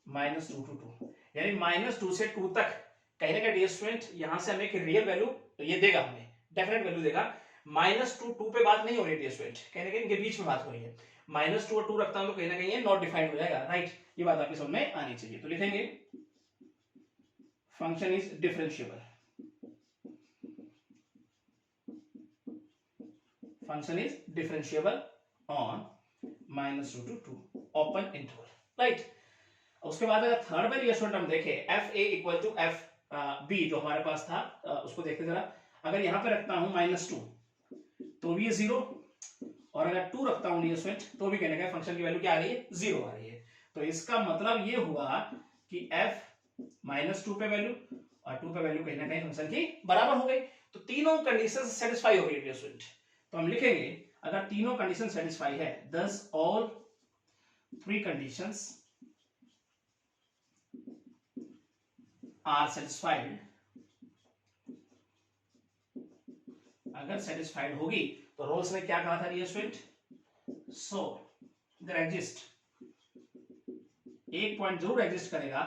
-2 to 2, यानी -2 से 2 तक कहीं ना कहीं डियर स्टूडेंट यहां से हमें एक रियल वैल्यू ये देगा, हमें डेफिनेट वैल्यू देगा। -2 पे बात नहीं हो रही है डियर स्टूडेंट, कहीं ना कहीं इनके बीच में बात हो रही है, -2 और 2 रखता हूं तो कहीं ना कहीं ये नॉट डिफाइंड हो जाएगा, राइट। ये बात आपकी समझ में आनी चाहिए, तो लिखेंगे function is differentiable, function is differentiable on -2 to 2 open interval, right. उसके बाद अगर थर्ड में ये स्टूडेंट हम देखें F A equal to F B जो हमारे पास था, उसको देखते जरा। अगर यहां पे रखता हूं -2 तो भी ये 0, और अगर 2 रखता हूं डियर स्टूडेंट तो भी कहने का फंक्शन की वैल्यू क्या आ रही है, 0 आ रही है। तो इसका मतलब ये हुआ कि f -2 पे वैल्यू और 2 पे वैल्यू कहीं ना कहीं फंक्शन की बराबर हो गई, तो तीनों कंडीशन सेटिस्फाई हो गई डियर स्टूडेंट। तो हम लिखेंगे अगर तीनों कंडीशन सेटिस्फाई है, thus all three conditions are satisfied, अगर सेटिस्फाइड होगी तो रोल्स ने क्या कहा था dear student, so there exist, एक पॉइंट जरूर एग्जिस्ट करेगा,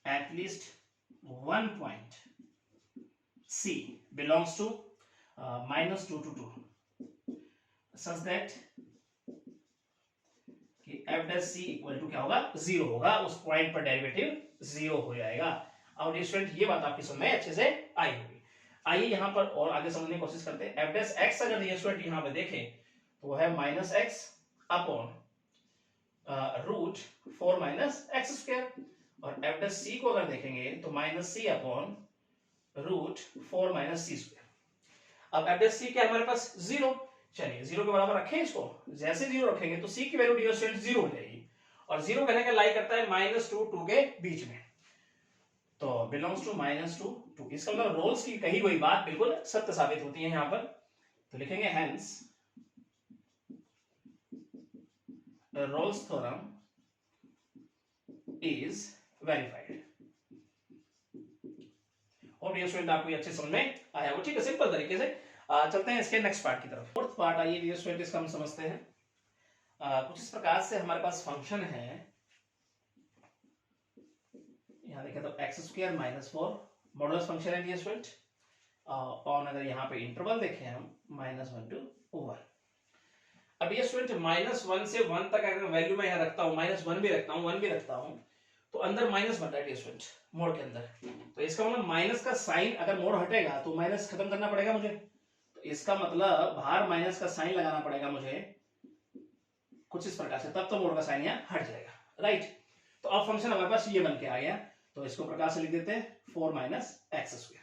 at least one point C belongs to -2 to 2 such that कि f dash c equal to क्या होगा, 0 होगा, उस पॉइंट पर डेरिवेटिव 0 हो जाएगा। अब स्टूडेंट ये बात आपकी समझ में अच्छे से आई होगी। आइए यहाँ पर और आगे समझने की कोशिश करते हैं। f dash x अगर ये स्टूडेंट यहाँ पे देखें तो है -x upon root 4 minus X square, और f dash c को अगर देखेंगे तो -c upon root 4 minus C square. अब f dash c क्या है हमारे पास 0, चलिए 0 के बराबर रखें इसको, जैसे 0 रखेंगे तो c की वैल्यू डियर स्टूडेंट 0 हो जाएगी, और 0 कहने का लाई करता है -2 2 के बीच में, तो बिलोंग्स टू -2 2। इसका मतलब रोल्स की कही हुई बात बिल्कुल सत्य साबित होती है यहाँ पर। तो लिखेंगे hence Rolle's theorem is verified. और डियर स्टूडेंट आपको ये अच्छे समझ में आया हो, ठीक है। सिंपल तरीके से चलते हैं इसके नेक्स्ट पार्ट की तरफ। फोर्थ पार्ट आइए डियर स्टूडेंट, इसका हम समझते हैं। कुछ इस प्रकार से हमारे पास फंक्शन है, यहाँ देखें तो x² - 4 मॉडुलस फंक्शन है डियर स्टूडेंट, और अगर यहाँ पे इंटरवल देखें हम -1 to 1। अब डियर स्टूडेंट -1 से 1 तक अगर वैल्यू मैं यहाँ रखता हूँ, -1 भी रखता हूँ, 1 भी रखता हूँ, तो अंदर माइनस बन रहा है डियर स्टूडेंट मोड के अंदर। तो इसका मतलब माइनस का साइन अगर मोड हटेगा तो माइनस खत्म करना पड़ेगा मुझे, तो इसका मतलब बाहर माइनस का साइन लगाना पड़ेगा मुझे कुछ इस प्रकार से, तब तो मोड का साइन यहाँ हट जाएगा, राइट। तो अब फंक्शन हमारे पास ये बन के आ गया, तो इसको प्रकार से लिख देते हैं 4 - x²,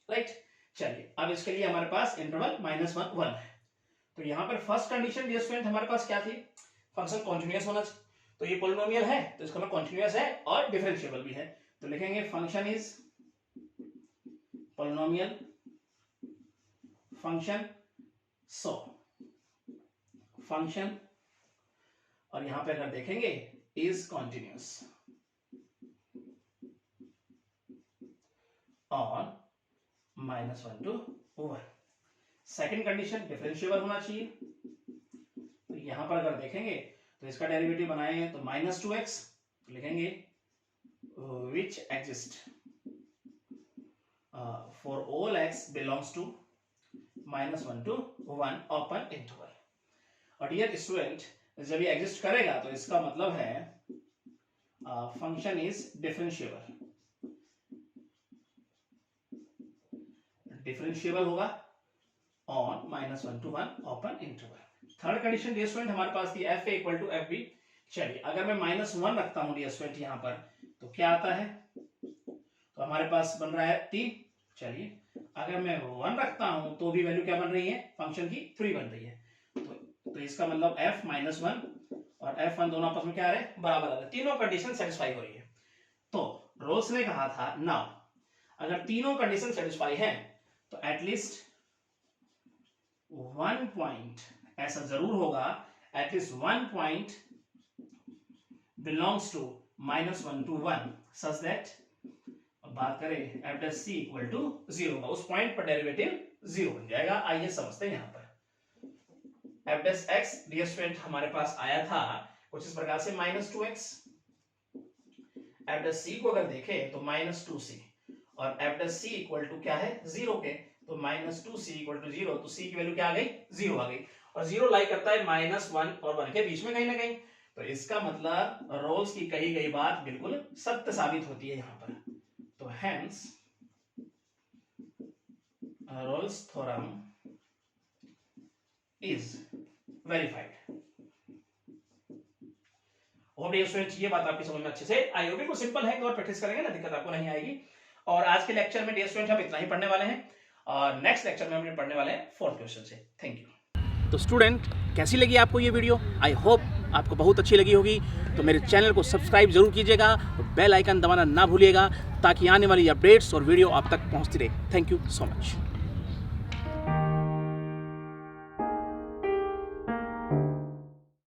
राइट। चलिए अब इसके लिए हमारे पास इंटरवल -1 1 है। तो यहाँ पर फर्स्ट कंडीशन डियर स्टूडेंट हमारे पास क्या थी, फंक्शन कॉन्टिन्यूअस होना चाहिए, तो ये पॉलिनोमियल है तो इसका मतलब कॉन्टिन्यूअस है और डिफरेंशिएबल भी है। तो लिखेंगे function is polynomial function, so function, और यहां पे अगर देखेंगे is continuous on -1 to 1। Second condition differentiable होना चाहिए, तो यहां पर अगर देखेंगे तो इसका डेरिवेटिव बनाएंगे तो -2x, तो लिखेंगे which exist for all x belongs to -1 to 1 open interval। और डियर स्टूडेंट जब ये एग्जिस्ट करेगा तो इसका मतलब है फंक्शन इज डिफरेंशिएबल, डिफरेंशिएबल होगा on -1 to 1 open interval. Third condition dear student हमारे पास थी fa = fb। चलिए अगर मैं -1 रखता हूं डियर स्टूडेंट यहाँ पर तो क्या आता है, तो हमारे पास बन रहा है 3। चलिए अगर मैं 1 रखता हूं तो भी वैल्यू क्या बन रही है, फंक्शन की 3 बन रही है। तो इसका मतलब f - 1 और f1 दोनों आपस में क्या आ रहे हैं, बराबर आ रहे हैं, तीनों कंडीशन सेटिस्फाई हो रही है। तो रोल्स ने कहा था नाउ अगर तीनों कंडीशन सेटिस्फाई है तो एटलीस्ट 1 पॉइंट ऐसा जरूर होगा, at least 1 point belongs to -1 to 1 such that, बात करें f'(c) = 0 का, उस पॉइंट पर डेरिवेटिव 0 बन जाएगा। आइए समझते हैं यहाँ पर f'(x) डियर स्टूडेंट हमारे पास आया था कुछ इस प्रकार से -2x, f'(c) को अगर देखें तो -2c, और f'(c) = क्या है 0 के, तो -2c = 0, तो c की वैल्यू क्या आ गई, 0 आ गई, और 0 लाई करता है -1 और 1 के बीच में कहीं ना कहीं। तो इसका मतलब रोल्स की कही गई बात बिल्कुल सत्य साबित होती है यहाँ पर। तो hence Rolle's theorem is verified. Hope dear students ये बात आपकी समझ में अच्छे से आई होगी। बिल्कुल सिंपल है, और प्रैक्टिस करेंगे ना दिक्कत आपको नहीं आएगी। और आज के लेक्चर में डियर स्टूडेंट हम इतना ही पढ़ने वाले हैं, और नेक्स्ट लेक्चर में हम पढ़ने वाले हैं 4th क्वेश्चन से। Thank you. तो स्टूडेंट कैसी लगी आपको ये वीडियो, आई होप आपको बहुत अच्छी लगी होगी। तो मेरे चैनल को सब्सक्राइब जरूर कीजिएगा और बेल आइकन दबाना ना भूलिएगा, ताकि आने वाली अपडेट्स और वीडियो आप तक पहुंचती रहे। Thank you so much.